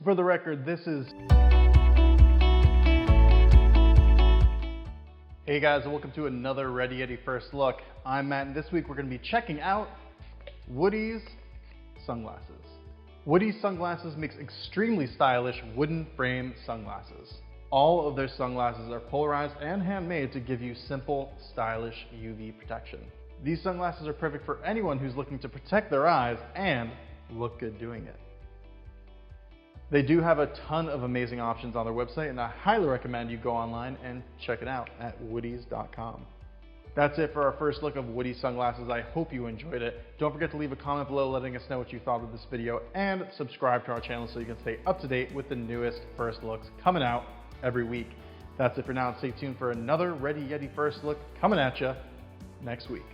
For the record, this is... Hey guys, welcome to another Ready Yeti First Look. I'm Matt, and this week we're going to be checking out Woodies Sunglasses. Woodies Sunglasses makes extremely stylish wooden frame sunglasses. All of their sunglasses are polarized and handmade to give you simple, stylish UV protection. These sunglasses are perfect for anyone who's looking to protect their eyes and look good doing it. They do have a ton of amazing options on their website, and I highly recommend you go online and check it out at woodies.com. That's it for our first look of Woodies sunglasses. I hope you enjoyed it. Don't forget to leave a comment below letting us know what you thought of this video, and subscribe to our channel so you can stay up to date with the newest first looks coming out every week. That's it for now. Stay tuned for another Ready Yeti First Look coming at you next week.